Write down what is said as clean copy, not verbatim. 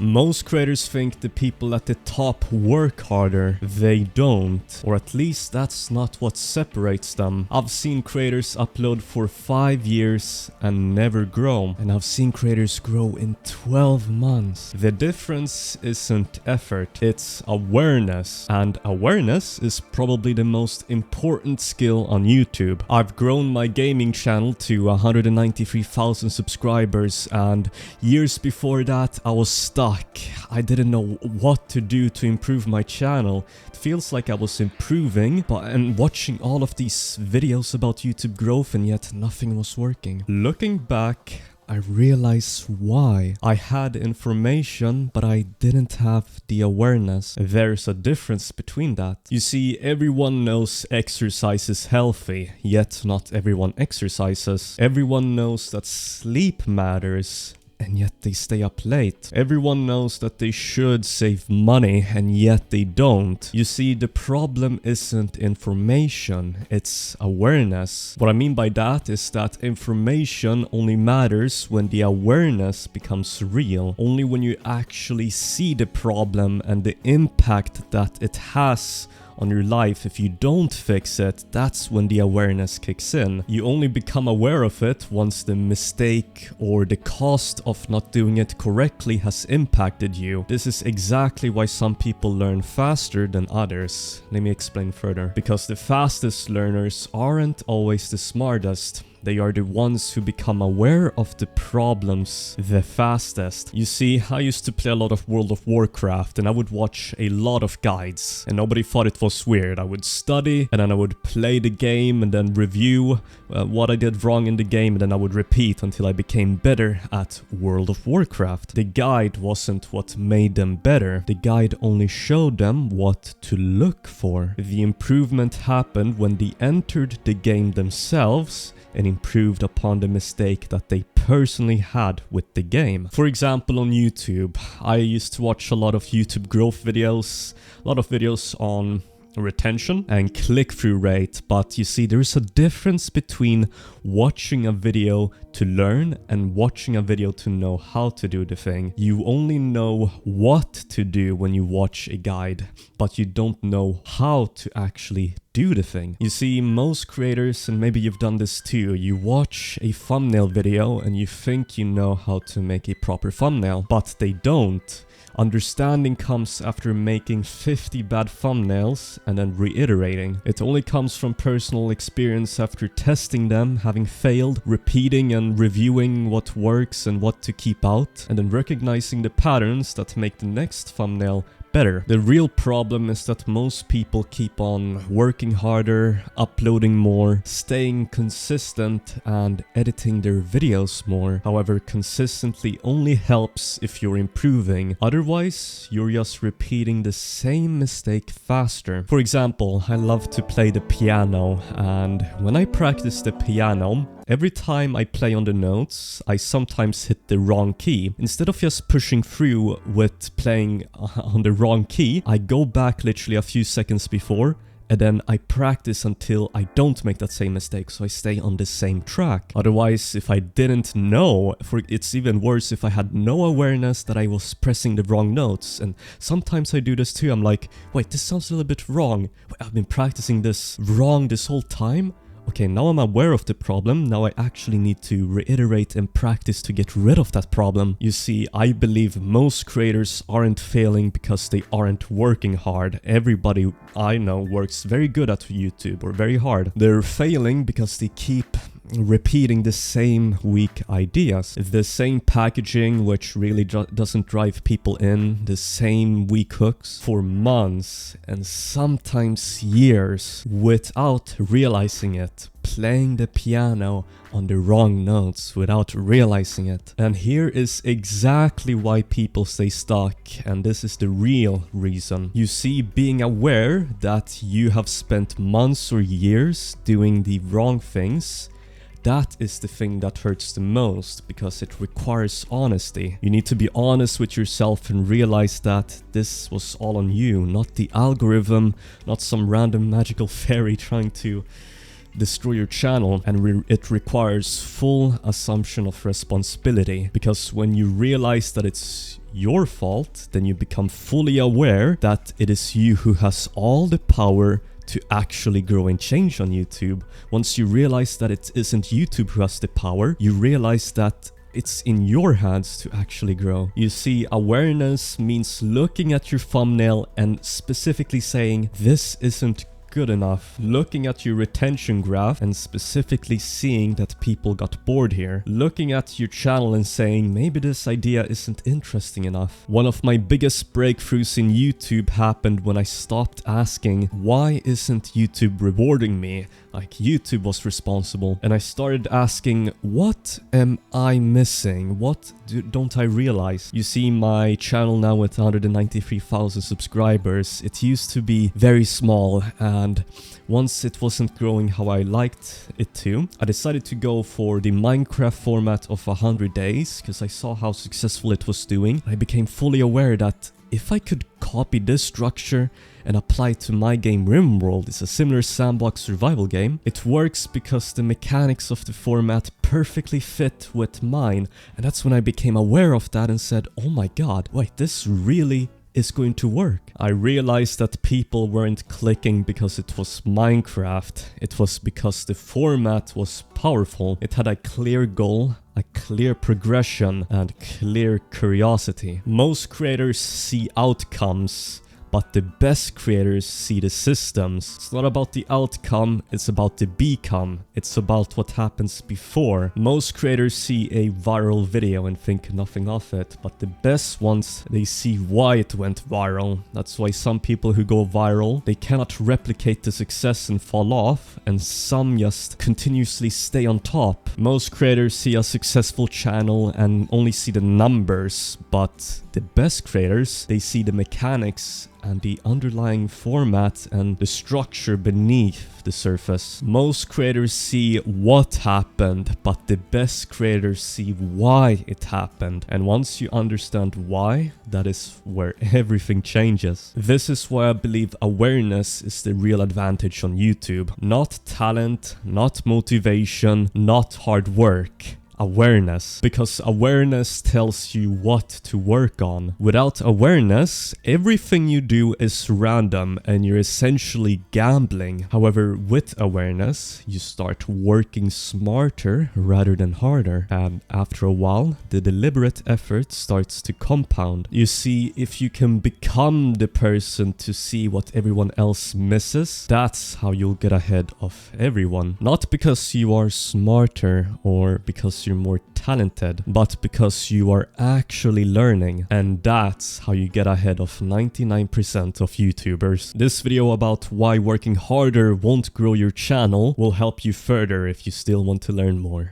Most creators think the people at the top work harder. They don't. Or at least that's not what separates them. I've seen creators upload for 5 years and never grow. And I've seen creators grow in 12 months. The difference isn't effort, it's awareness. And awareness is probably the most important skill on YouTube. I've grown my gaming channel to 193,000 subscribers, and years before that I was stuck. I didn't know what to do to improve my channel. It feels like I was improving, and watching all of these videos about YouTube growth, and yet nothing was working. Looking back, I realized why. I had information, but I didn't have the awareness. There's a difference between that. You see, everyone knows exercise is healthy, yet not everyone exercises. Everyone knows that sleep matters, and yet they stay up late. Everyone knows that they should save money, and yet they don't. You see, the problem isn't information, it's awareness. What I mean by that is that information only matters when the awareness becomes real. Only when you actually see the problem and the impact that it has on your life. If you don't fix it, that's when the awareness kicks in. You only become aware of it once the mistake or the cost of not doing it correctly has impacted you. This is exactly why some people learn faster than others. Let me explain further. Because the fastest learners aren't always the smartest. They are the ones who become aware of the problems the fastest. You see, I used to play a lot of World of Warcraft, and I would watch a lot of guides, and nobody thought it was weird. I would study, and then I would play the game, and then review what I did wrong in the game, and then I would repeat until I became better at World of Warcraft. The guide wasn't what made them better. The guide only showed them what to look for. The improvement happened when they entered the game themselves and improved upon the mistake that they personally had with the game. For example, on YouTube, I used to watch a lot of YouTube growth videos, a lot of videos on retention and click-through rate, but you see, there's a difference between watching a video to learn and watching a video to know how to do the thing. You only know what to do when you watch a guide, but you don't know how to actually do the thing. You see, most creators, and maybe you've done this too, you watch a thumbnail video and you think you know how to make a proper thumbnail, but they don't. Understanding comes after making 50 bad thumbnails and then reiterating. It only comes from personal experience after testing them, having failed, repeating and reviewing what works and what to keep out, and then recognizing the patterns that make the next thumbnail better. The real problem is that most people keep on working harder, uploading more, staying consistent, and editing their videos more. However, consistently only helps if you're improving. Otherwise, you're just repeating the same mistake faster. For example, I love to play the piano, and when I practice the piano, every time I play on the notes, I sometimes hit the wrong key. Instead of just pushing through with playing on the wrong key, I go back literally a few seconds before, and then I practice until I don't make that same mistake, so I stay on the same track. Otherwise, if I didn't know, it's even worse if I had no awareness that I was pressing the wrong notes. And sometimes I do this too. I'm like, wait, this sounds a little bit wrong. I've been practicing this wrong this whole time. Okay, now I'm aware of the problem. Now I actually need to reiterate and practice to get rid of that problem. You see, I believe most creators aren't failing because they aren't working hard. Everybody I know works very good at YouTube or very hard. They're failing because they keep repeating the same weak ideas, the same packaging which really doesn't drive people in, the same weak hooks for months and sometimes years without realizing it, playing the piano on the wrong notes without realizing it. And here is exactly why people stay stuck, and this is the real reason. You see, being aware that you have spent months or years doing the wrong things, that is the thing that hurts the most, because it requires honesty. You need to be honest with yourself and realize that this was all on you, not the algorithm, not some random magical fairy trying to destroy your channel, and it requires full assumption of responsibility, because when you realize that it's your fault, then you become fully aware that it is you who has all the power to actually grow and change on YouTube. Once you realize that it isn't YouTube who has the power, you realize that it's in your hands to actually grow. You see, awareness means looking at your thumbnail and specifically saying, this isn't good enough. Looking at your retention graph and specifically seeing that people got bored here. Looking at your channel and saying, maybe this idea isn't interesting enough. One of my biggest breakthroughs in YouTube happened when I stopped asking, why isn't YouTube rewarding me? Like YouTube was responsible. And I started asking, what am I missing? What don't I realize? You see, my channel now with 193,000 subscribers, it used to be very small, and once it wasn't growing how I liked it to, I decided to go for the Minecraft format of 100 days because I saw how successful it was doing. I became fully aware that if I could copy this structure and apply it to my game RimWorld, it's a similar sandbox survival game. It works because the mechanics of the format perfectly fit with mine, and that's when I became aware of that and said, oh my god, wait, this really is going to work. I realized that people weren't clicking because it was Minecraft. It was because the format was powerful. It had a clear goal, a clear progression, and clear curiosity. Most creators see outcomes, but the best creators see the systems. It's not about the outcome, it's about the become. It's about what happens before. Most creators see a viral video and think nothing of it, but the best ones, they see why it went viral. That's why some people who go viral, they cannot replicate the success and fall off, and some just continuously stay on top. Most creators see a successful channel and only see the numbers, but the best creators, they see the mechanics and the underlying format and the structure beneath the surface. Most creators see what happened, but the best creators see why it happened. And once you understand why, that is where everything changes. This is why I believe awareness is the real advantage on YouTube. Not talent, not motivation, not hard work. Awareness, because awareness tells you what to work on. Without awareness, everything you do is random and you're essentially gambling. However, with awareness, you start working smarter rather than harder. And after a while, the deliberate effort starts to compound. You see, if you can become the person to see what everyone else misses, that's how you'll get ahead of everyone. Not because you are smarter or because you're more talented, but because you are actually learning, and that's how you get ahead of 99% of YouTubers. This video about why working harder won't grow your channel will help you further if you still want to learn more.